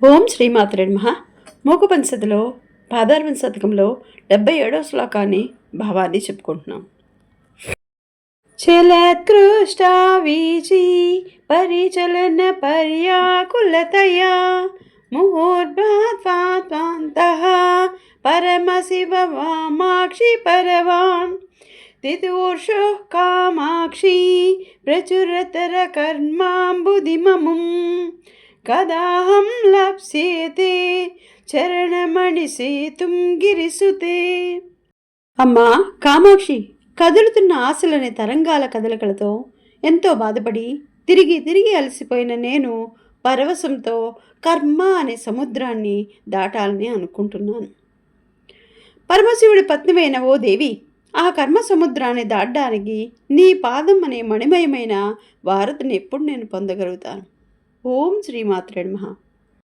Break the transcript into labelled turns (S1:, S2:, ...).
S1: ఓం శ్రీమాత్రే నమః. మూకపంచతిలో పాదార్వణ శతకంలో 77వ శ్లోకాన్ని భావాన్ని చెప్పుకుంటున్నాం. చలత్కృష్టా వీచి పరిచలన పర్యాకులతయా ముహూర్భాత్వాంతః పరమశివ వామాక్షి పరవాన్ తితూర్షు కామాక్షి ప్రచురతర కర్మాంబుదిమముం కదాహం లప్స్యేతే చరణమణిసేతుం గిరిసుతే. అమ్మా కామాక్షి, కదులుతున్న ఆశలనే తరంగాల కదలికలతో ఎంతో బాధపడి తిరిగి తిరిగి అలసిపోయిన నేను పరవశంతో కర్మ అనే సముద్రాన్ని దాటాలని అనుకుంటున్నాను. పరమశివుడి పత్నివైన ఓ దేవి, ఆ కర్మ సముద్రాన్ని దాటడానికి నీ పాదం అనే మణిమయమైన వారధిని ఎప్పుడు నేను పొందగలుగుతాను? ఓం శ్రీమాత్రే నమః.